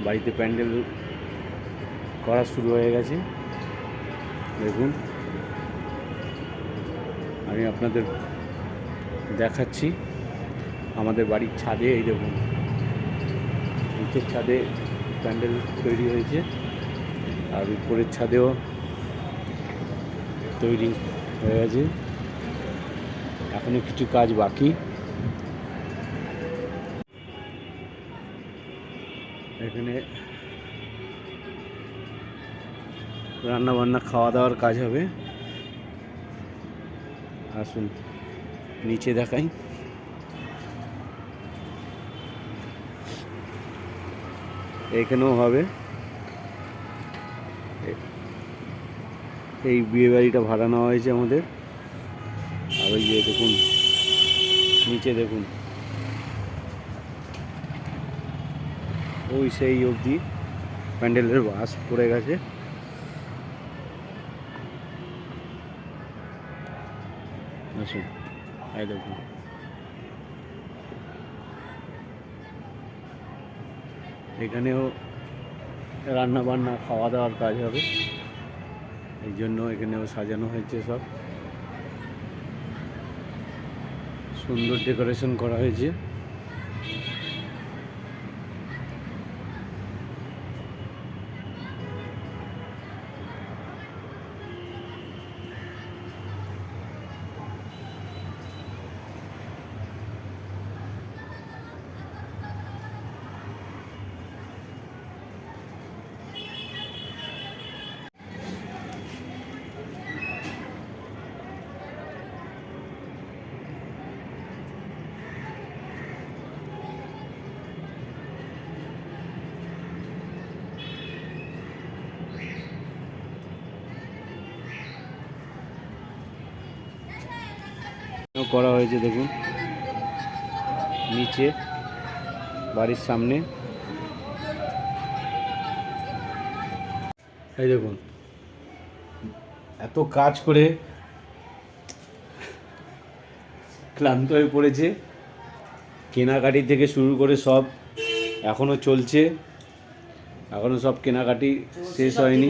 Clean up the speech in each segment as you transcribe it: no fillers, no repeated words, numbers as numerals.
বাড়িতে প্যান্ডেল করা শুরু হয়ে গেছে। দেখুন, আমি আপনাদের দেখাচ্ছি আমাদের বাড়ির ছাদে। এই দেখুন, নিচের ছাদে প্যান্ডেল তৈরি হয়েছে, আর উপরের ছাদেও তৈরি হয়ে গেছে। এখনো কিছু কাজ বাকি। এখানে রান্না বান্না খাওয়া দাওয়ার কাজ হবে। আসুন নিচে দেখাই। এখানেও হবে। এই বিয়ে বাড়িটা ভাড়া নেওয়া হয়েছে আমাদের। আর ওই যে দেখুন, নিচে দেখুন, ওই সেই অবধি প্যান্ডেলের বাস পড়ে গেছে। আসুন, এই দেখুন, এখানেও রান্না বান্না খাওয়া দাওয়ার কাজ হবে। এই জন্য এখানেও সাজানো হয়েছে, সব সুন্দর ডেকোরেশন করা হয়েছে। করা হয়েছে দেখুন, নিচে বাড়ির সামনে। এই দেখুন, এত কাজ করে ক্লান্ত হয়ে পড়েছে। কেনাকাটি থেকে শুরু করে সব এখনো চলছে, এখনো সব কেনাকাটি শেষ হয়নি।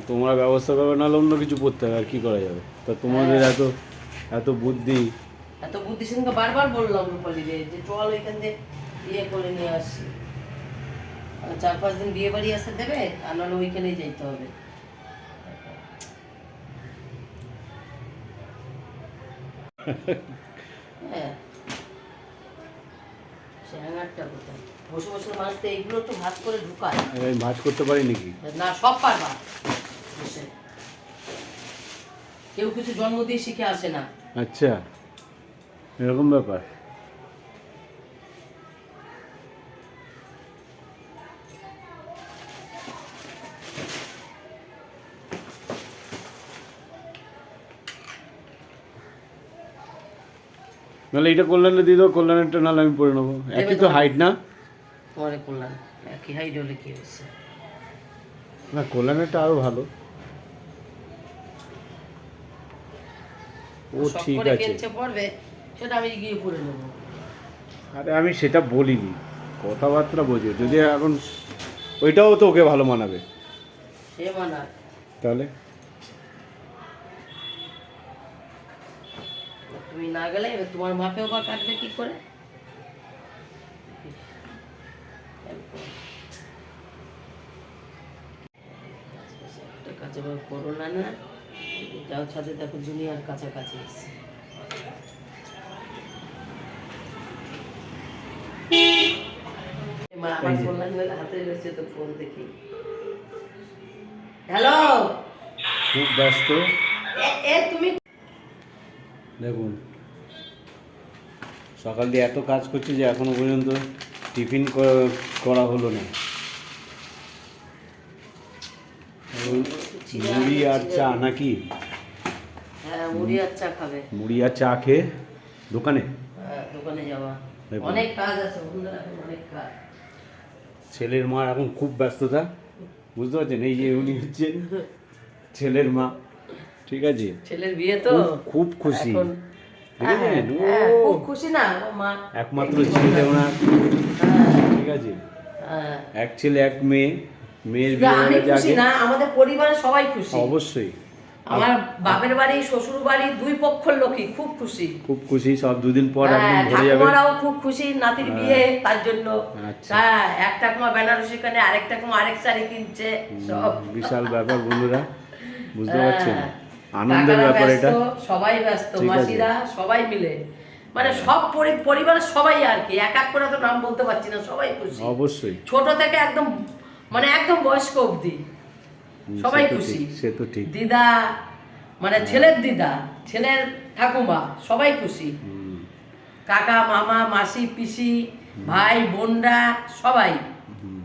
তোমরা ব্যবস্থা করবে, নাহলে অন্য কিছু করতে হবে, আর কি করা যাবে। তা তোমাদের এত বুদ্ধি, সেদিনকে বারবার বললাম রূপালীরে যে চল ওইখান দিয়ে ইয়ে করে নিয়ে আসি। 4-5 দিন বিয়ে বাড়ি আসতে দেবে, আর নাহলে ওইখানেই যাইতে হবে। হ্যাঁ, শ্যাঙারটা কোথায় বসে বসে মাছতে, এইগুলো তো ভাত করে ঢুকায়। আমি ভাজ করতে পারি নাকি? না, সব পারবা। কেউ কিছু জন্ম দিয়ে শিখে আসে না। আচ্ছা, এরকম ব্যাপার। নাহলে এটা কল্যাণে দিয়ে দেবো, কল্যাণেরটা নাহলে আমি পরে নেবো। একই তো হাইট না? পরে কল্যাণ একই হাইট হলে কি হয়েছে? না, কল্যাণেরটা আরো ভালো। ও ঠিক আছে, পড়বে সেটা আমি গিয়ে পরে নেবো। আরে আমি সেটা বলিনি, কথাবার্তা বোঝো। যদি এখন ওইটাও তো ওকে ভালো মানাবে। সে মানায় তাহলে তুমি না গেলে তোমার মাপেও বা কাটবে কি করে? কাছে করোনা না, যাও ছাদে দেখো দুনিয়ার কাছাকাছি এসে। আমার কল্যাণের হাতে রয়েছে তো ফোন দেখি। হ্যালো, খুব ব্যস্ত। তুমি দেখুন, সকাল দিয়ে এত কাজ করছি যে এখনো পর্যন্ত টিফিন করা হলো না। মুড়ি আর চা নাকি? হ্যাঁ, মুড়ি আর চা খাবে। মুড়ি আর চা খেয়ে দোকানে যাওয়া, অনেক কাজ আছে, অনেক কাজ। ছেলের মা এখন খুব ব্যস্ততা, বুঝতে পারছেন? এই যে উনি হচ্ছে ছেলের মা, ঠিক আছে? ছেলের বিয়ে তো খুব খুশি। দেখেছেন? হ্যাঁ, ও খুব খুশি না ও মা। একমাত্র ছেলে ওনার, হ্যাঁ, ঠিক আছে, হ্যাঁ। এক ছেলে এক মেয়ে, মেয়ের শুধু বিয়ে আমি হয়ে খুশি যাকে না, আমাদের পরিবারের সবাই খুশি। অবশ্যই আমার বাপের বাড়ি শ্বশুর বাড়ি দুই পক্ষের লোকই খুব খুশি। খুব খুশি, সব দুদিন পর একদম হ্যাঁ, ভরে যাবে। ঠাকুমারাও খুব খুশি নাতির বিয়ে তার জন্য। আচ্ছা। হ্যাঁ, এক ঠাকুমা বেনারসি কানে, আরেক ঠাকুমা আরেক শাড়ি কিনছে সব। বিশাল ব্যাপার বন্ধুরা, বুঝতে হ্যাঁ, পারছেন, আনন্দের কাকারা ব্যাপার ব্যস্ত, এটা। সবাই ব্যস্ত, ঠিক আছে। মাসিরা সবাই মিলে, মানে সব পরিবারের সবাই আর কি, এক এক করে তো নাম বলতে পারছি না, সবাই খুশি। অবশ্যই, ছোট থেকে একদম মানে একদম বয়স্ক অবধি সবাই সে তো খুশি। ঠিক, সে তো ঠিক। দিদা মানে ছেলের দিদা, ছেলের ঠাকুমা সবাই খুশি। হুম, কাকা মামা মাসি পিসি ভাই বোনরা সবাই। হুম।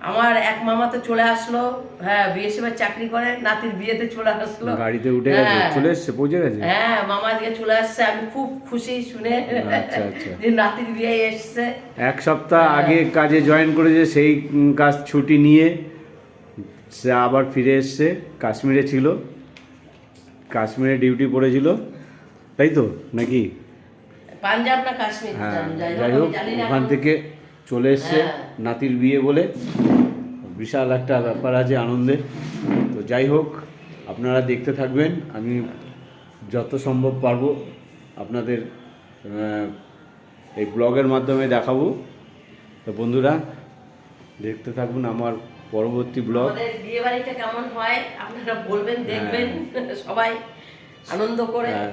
আমার এক মামা তো চলে আসলো, হ্যাঁ বিএসএফ চাকরি করে, নাতির বিয়েতে চলে আসলো। গাড়িতে উঠে গেছে, হ্যাঁ। চলে এসছে, পৌঁছে গেছে। হ্যাঁ, মামা আজকে চলে আসছে, আমি খুব খুশি শুনে আচ্ছা, আচ্ছা। যে নাতির বিয়ে এসছে। এক সপ্তাহ আগে কাজে জয়েন করেছে, সেই কাজ ছুটি নিয়ে সে আবার ফিরে এসছে। কাশ্মীরে ছিল, কাশ্মীরে ডিউটি পড়েছিল, তাই তো নাকি? পাঞ্জাব না কাশ্মীর হ্যাঁ, যাই যাই হোক, হোক, আমি জানি না ওখান এখন। থেকে চলে এসছে হ্যাঁ। নাতির বিয়ে বলে, বিশাল একটা ব্যাপার আছে আনন্দের। তো যাই হোক, আপনারা দেখতে থাকবেন, আমি যত সম্ভব পারবো আপনাদের এই ব্লগের মাধ্যমে দেখাবো। তো বন্ধুরা দেখতে থাকুন আমার পরবর্তী ব্লগ। আমাদের বিয়ে বাড়িটা কেমন হয় আপনারা বলবেন, দেখবেন সবাই আনন্দ করে। আর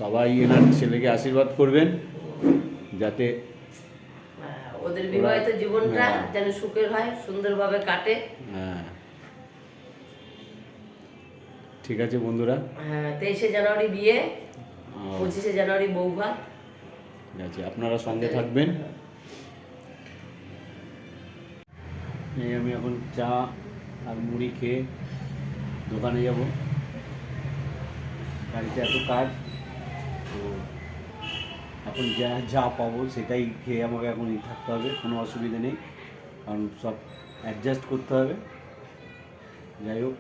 সবাই এনার ছেলেকে আশীর্বাদ করবেন যাতে ওদের বিবাহিত জীবনটা হ্যাঁ। যেন সুখের হয়, সুন্দরভাবে কাটে। হ্যাঁ, ঠিক আছে বন্ধুরা। হ্যাঁ, 23শে জানুয়ারি বিয়ে, ও, 25শে জানুয়ারি বৌভাত। ঠিক আছে, আপনারা সঙ্গে থাকবেন। এই আমি এখন চা আর মুড়ি খেয়ে দোকানে যাব, বাড়িতে এত কাজ, তো এখন যা যা পাবো সেটাই খেয়ে আমাকে এখন থাকতে হবে, কোনো অসুবিধা নেই, কারণ সব অ্যাডজাস্ট করতে হবে। যাই হোক,